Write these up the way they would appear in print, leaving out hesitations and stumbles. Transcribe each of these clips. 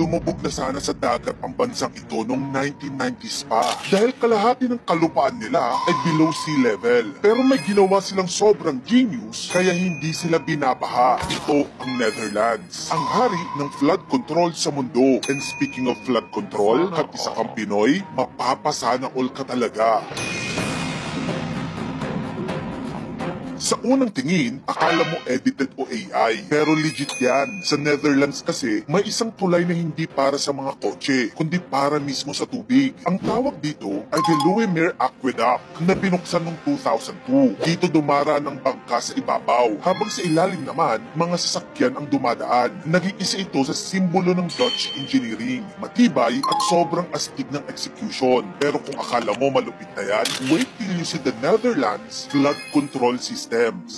lumubog na sana sa dagat ang bansang ito noong 1990s pa dahil kalahati ng kalupaan nila ay below sea level. Pero may ginawa silang sobrang genius kaya hindi sila binabaha. Ito ang Netherlands, ang hari ng flood control sa mundo. And speaking of flood control, at isa kang Pinoy, mapapasana all ka talaga. Sa unang tingin, akala mo edited o AI, pero legit yan. Sa Netherlands kasi, may isang tulay na hindi para sa mga kotse, kundi para mismo sa tubig. Ang tawag dito ay the Luimer Aqueduct na binuksan noong 2002. Dito dumaraan ang bangka sa ibabaw, habang sa ilalim naman, mga sasakyan ang dumadaan. Naging isa ito sa simbolo ng Dutch engineering, matibay at sobrang astig ng execution. Pero kung akala mo malupit na yan, wait till you see the Netherlands flood control system.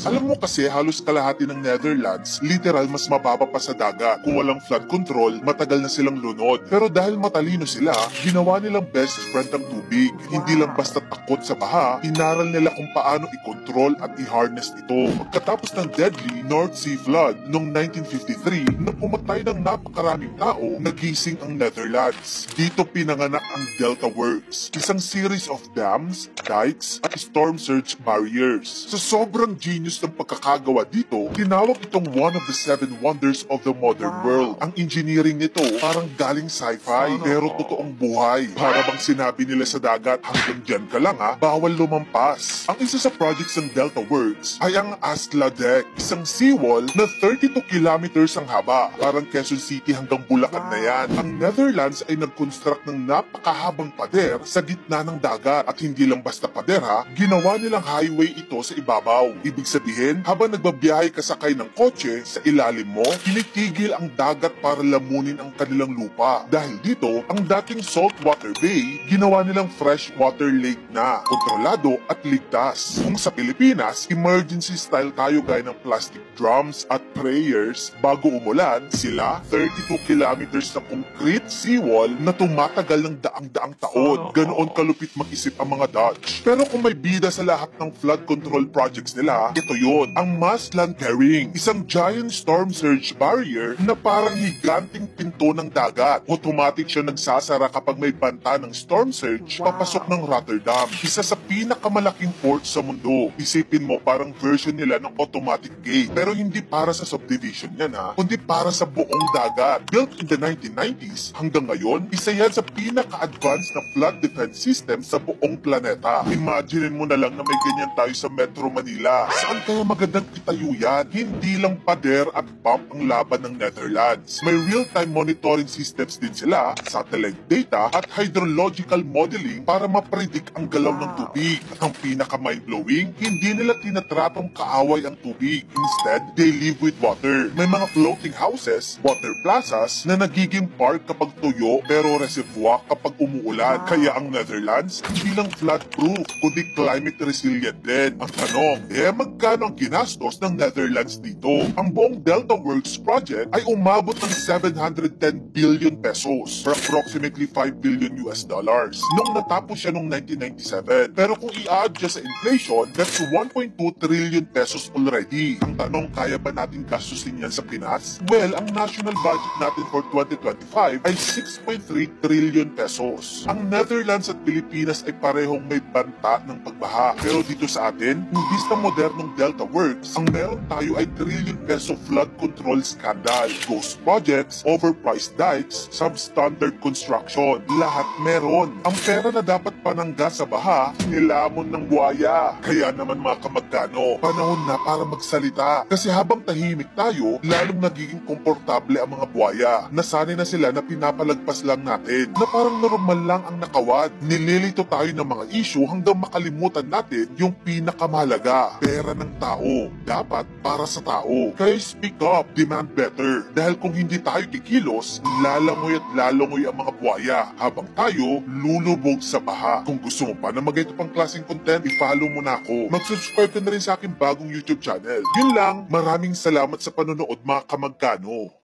Alam mo kasi halos kalahati ng Netherlands literal mas mababa pa sa dagat. Kung walang flood control, matagal na silang lunod. Pero dahil matalino sila, ginawa nilang best friend ang tubig. Hindi lang basta takot sa baha, inaral nila kung paano i-control at i-harness ito. Pagkatapos ng deadly North Sea flood noong 1953 na pumatay ng napakaraming tao, nagising ang Netherlands. Dito pinanganak ang Delta Works, isang series of dams, dikes at storm surge barriers. Sa sobrang genius ng pagkakagawa dito, tinawag itong one of the 7 wonders of the modern world. Ang engineering nito parang galing sci-fi, pero totoong buhay. Para bang sinabi nila sa dagat, hanggang dyan ka lang ha, bawal lumampas. Ang isa sa projects ng Delta Works ay ang Asla Deck, isang seawall na 32 kilometers ang haba. Parang Quezon City hanggang Bulacan na yan. Ang Netherlands ay nag-construct ng napakahabang pader sa gitna ng dagat. At hindi lang basta pader ha, ginawa nilang highway ito sa ibabaw. Ibig sabihin, habang nagbabiyahe ka sakay ng kotse, sa ilalim mo, tinitigil ang dagat para lamunin ang kanilang lupa. Dahil dito, ang dating saltwater bay, ginawa nilang freshwater lake na, kontrolado at ligtas. Kung sa Pilipinas, emergency style tayo gaya ng plastic drums at prayers bago umulan, sila 32 kilometers na concrete seawall na tumatagal ng daang-daang taon. Ganoon kalupit mag-isip ang mga Dutch. Pero kung may bida sa lahat ng flood control projects nila, ito yun, ang Maasland Carrying, isang giant storm surge barrier na parang higanting pinto ng dagat. Automatic siya nagsasara kapag may banta ng storm surge papasok ng Rotterdam, isa sa pinakamalaking port sa mundo. Isipin mo, parang version nila ng automatic gate, pero hindi para sa subdivision yan ha, kundi para sa buong dagat. Built in the 1990s, hanggang ngayon, isa yan sa pinaka-advanced na flood defense system sa buong planeta. Imaginin mo na lang na may ganyan tayo sa Metro Manila. Saan kaya magandang itayo yan? Hindi lang pader at pump ang laban ng Netherlands. May real-time monitoring systems din sila, satellite data at hydrological modeling para mapredict ang galaw ng tubig. At ang pinaka-mind-blowing, hindi nila tinatratong kaaway ang tubig. Instead, they live with water. May mga floating houses, water plazas na nagiging park kapag tuyo pero reservoir kapag umuulan. Kaya ang Netherlands, hindi lang flood-proof, kundi climate resilient din. Ang tanong, magkano ang ginastos ng Netherlands dito? Ang buong Delta Works project ay umabot ng 710 billion pesos or approximately 5 billion US dollars nung natapos siya noong 1997. Pero kung i-add siya sa inflation, that's 1.2 trillion pesos already. Ang tanong, kaya ba natin gastusin yan sa Pinas? Well, ang national budget natin for 2025 ay 6.3 trillion pesos. Ang Netherlands at Pilipinas ay parehong may banta ng pagbaha. Pero dito sa atin, hindi sa modernong Delta Works, ang meron tayo ay trillion peso flood control scandal, ghost projects, overpriced dikes, substandard construction. Lahat meron. Ang pera na dapat panangga sa baha, nilamon ng buhaya. Kaya naman mga kamagkano, panahon na para magsalita. Kasi habang tahimik tayo, lalong nagiging komportable ang mga buhaya. Nasanay na sila na pinapalagpas lang natin, na parang normal lang ang nakawad. Nililito tayo ng mga issue hanggang makalimutan natin yung pinakamahalaga, pera ng tao. Dapat para sa tao. Kaya speak up, demand better. Dahil kung hindi tayo kikilos, lalangoy at lalangoy ang mga buhaya habang tayo lulubog sa baha. Kung gusto mo pa na mag-ito pang klaseng content, i-follow mo na ako. Mag-subscribe ka na rin sa aking bagong YouTube channel. Yun lang, maraming salamat sa panonood mga kamagkano.